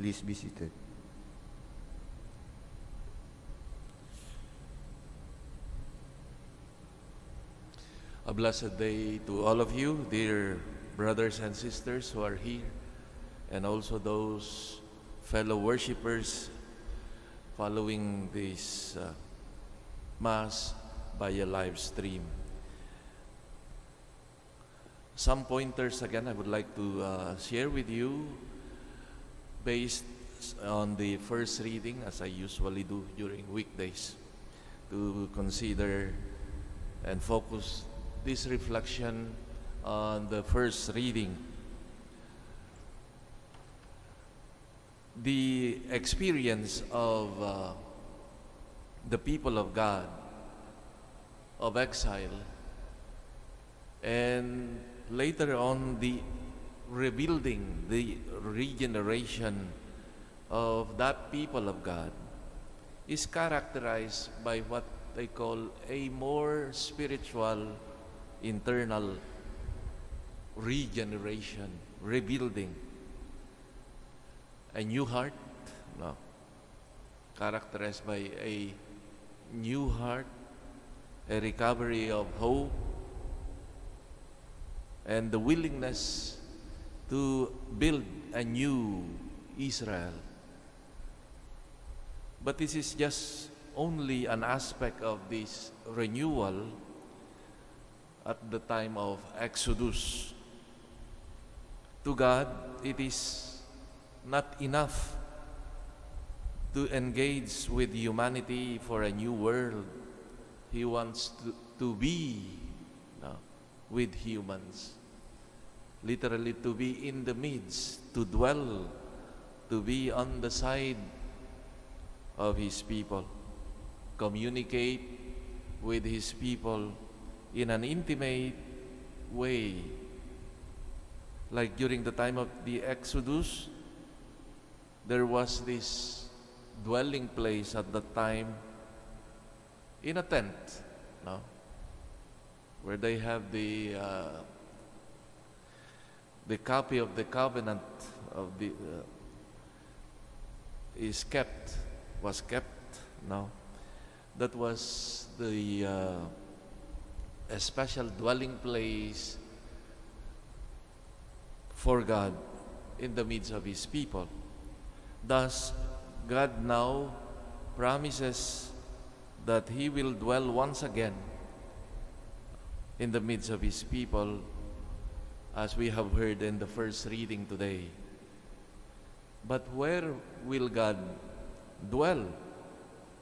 Please be seated. A blessed day to all of you, dear brothers and sisters who are here, and also those fellow worshipers following this Mass by a live stream. Some pointers again I would like to share with you based on the first reading, as I usually do during weekdays, to consider and focus this reflection on the first reading. The experience of the people of God of exile, and later on the rebuilding, the regeneration of that people of God, is characterized by what they call a more spiritual, internal regeneration, rebuilding. A new heart, no, characterized by a new heart, a recovery of hope, and the willingness to build a new Israel. But this is just only an aspect of this renewal at the time of Exodus. To God, it is not enough to engage with humanity for a new world. He wants to be with humans. Literally, to be in the midst, to dwell, to be on the side of His people, communicate with His people in an intimate way. Like during the time of the Exodus, there was this dwelling place at that time in a tent, no? Where they have the copy of the covenant of the was kept. No, that was the a special dwelling place for God in the midst of His people. Thus, God now promises that He will dwell once again in the midst of His people, as we have heard in the first reading today. But where will God dwell?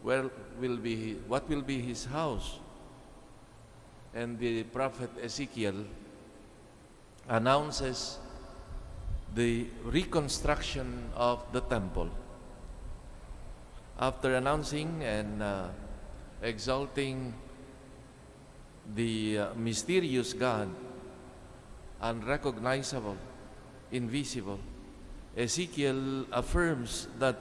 What will be His house? And the prophet Ezekiel announces the reconstruction of the temple. After announcing and exalting the mysterious God, unrecognizable, invisible, Ezekiel affirms that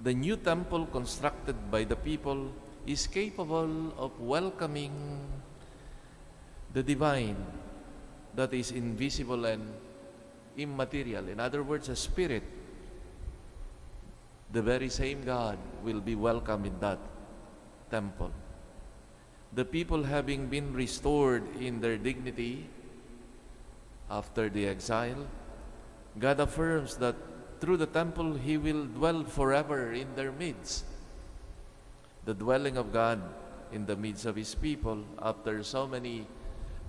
the new temple constructed by the people is capable of welcoming the divine that is invisible and immaterial. In other words, a spirit. The very same God will be welcome in that temple. The people, having been restored in their dignity after the exile, God affirms that through the temple He will dwell forever in their midst. The dwelling of God in the midst of His people after so many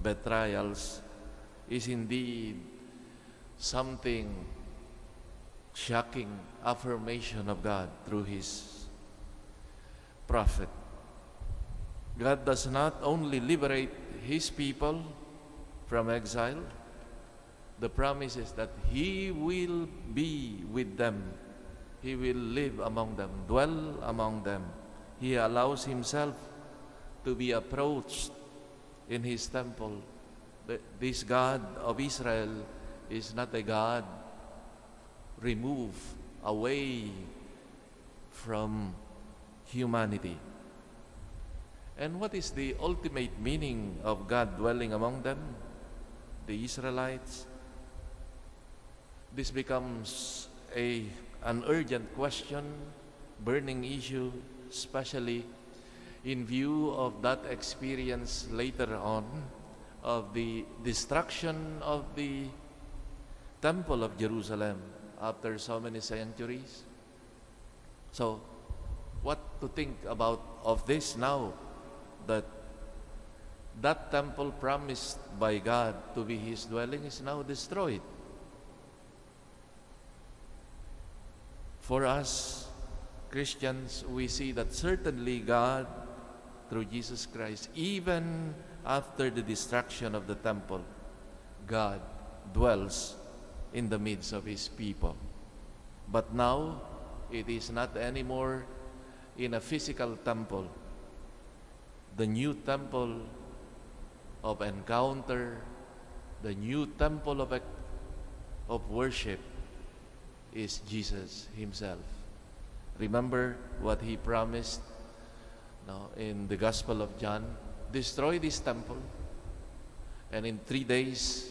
betrayals is indeed something shocking affirmation of God through His prophet. God does not only liberate His people from exile. The promise is that He will be with them. He will live among them, dwell among them. He allows Himself to be approached in His temple. This God of Israel is not a God removed away from humanity. And what is the ultimate meaning of God dwelling among them, the Israelites? This becomes an urgent question, burning issue, especially in view of that experience later on of the destruction of the Temple of Jerusalem after so many centuries. So, what to think about of this now that that temple promised by God to be His dwelling is now destroyed? For us Christians, we see that certainly God, through Jesus Christ, even after the destruction of the temple, God dwells in the midst of His people. But now, it is not anymore in a physical temple. The new temple of encounter, the new temple of worship is Jesus Himself. Remember what He promised in the Gospel of John? Destroy this temple, and in 3 days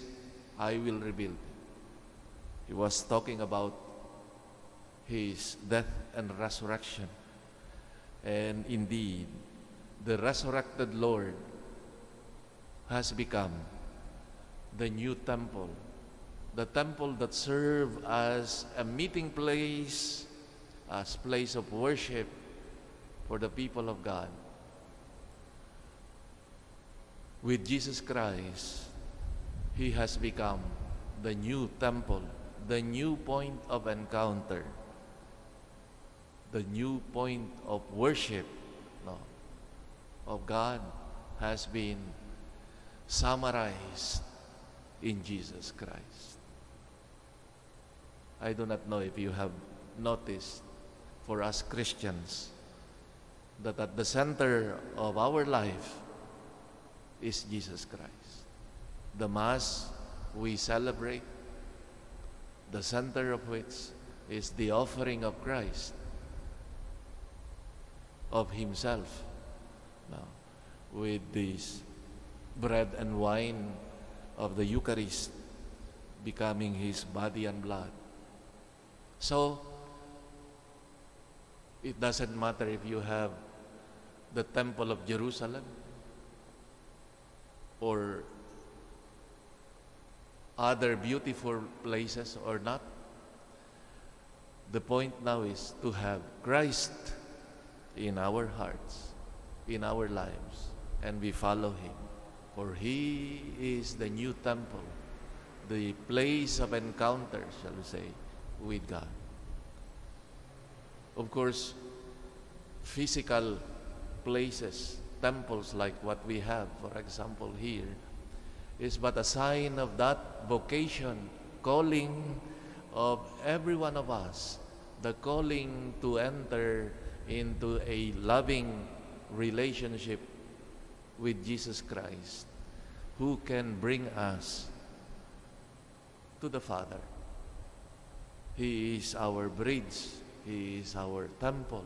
I will rebuild it. He was talking about His death and resurrection. And indeed, the resurrected Lord has become the new temple, the temple that served as a meeting place, as place of worship for the people of God. With Jesus Christ, He has become the new temple, the new point of encounter, the new point of worship of God has been summarized in Jesus Christ. I do not know if you have noticed, for us Christians, that at the center of our life is Jesus Christ. The Mass we celebrate, the center of which is the offering of Christ, of Himself, with this bread and wine of the Eucharist becoming His body and blood. So, it doesn't matter if you have the Temple of Jerusalem or other beautiful places or not. The point now is to have Christ in our hearts, in our lives, and we follow Him. For He is the new temple, the place of encounter, shall we say, with God. Of course, physical places, temples like what we have, for example, here, is but a sign of that vocation, calling of every one of us, the calling to enter into a loving relationship with Jesus Christ, who can bring us to the Father. He is our bridge. He is our temple.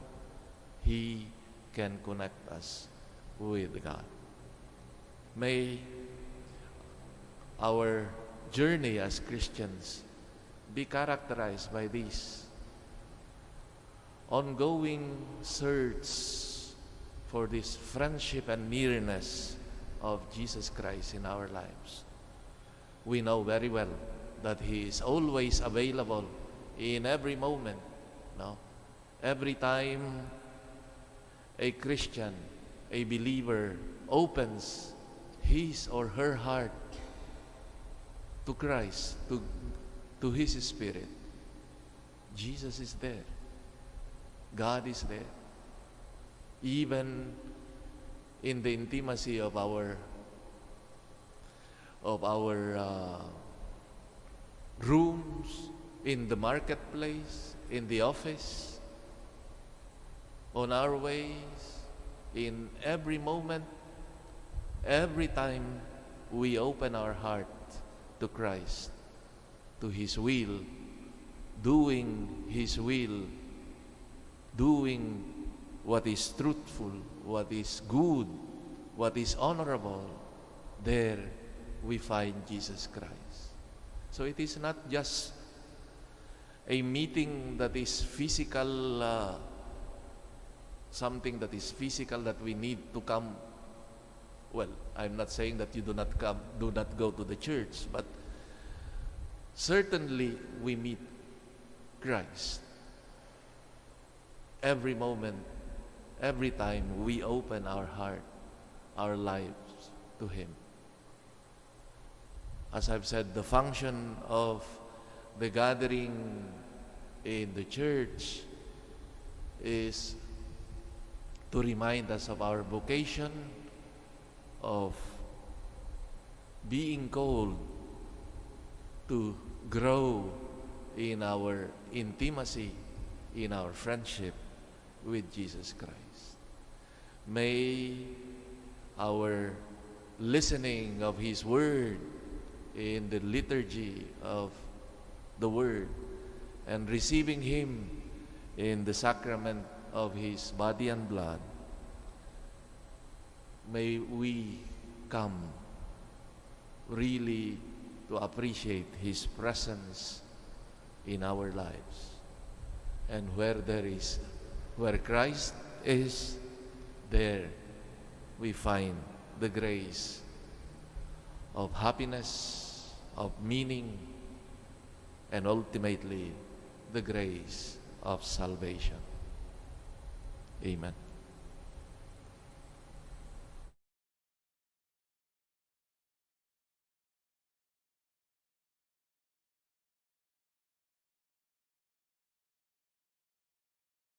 He can connect us with God. May our journey as Christians be characterized by this ongoing search for this friendship and nearness of Jesus Christ in our lives. We know very well that He is always available in every moment. Every time a Christian, a believer, opens his or her heart to Christ, to His Spirit, Jesus is there. God is there. Even in the intimacy of our rooms, in the marketplace, in the office, on our ways, in every moment, every time we open our heart to Christ, to His will, doing His will, doing what is truthful, what is good, what is honorable, there we find Jesus Christ. So it is not just a meeting that is physical, something that is physical that we need to come. Well, I'm not saying that you do not go to the church, but certainly we meet Christ every moment, every time we open our heart, our lives to Him. As I've said, the function of the gathering in the church is to remind us of our vocation, of being called to grow in our intimacy, in our friendship with Jesus Christ. May our listening of His Word in the liturgy of the Word and receiving Him in the sacrament of His body and blood, may we come really to appreciate His presence in our lives. And where Christ is, there we find the grace of happiness, of meaning, and ultimately the grace of salvation. Amen.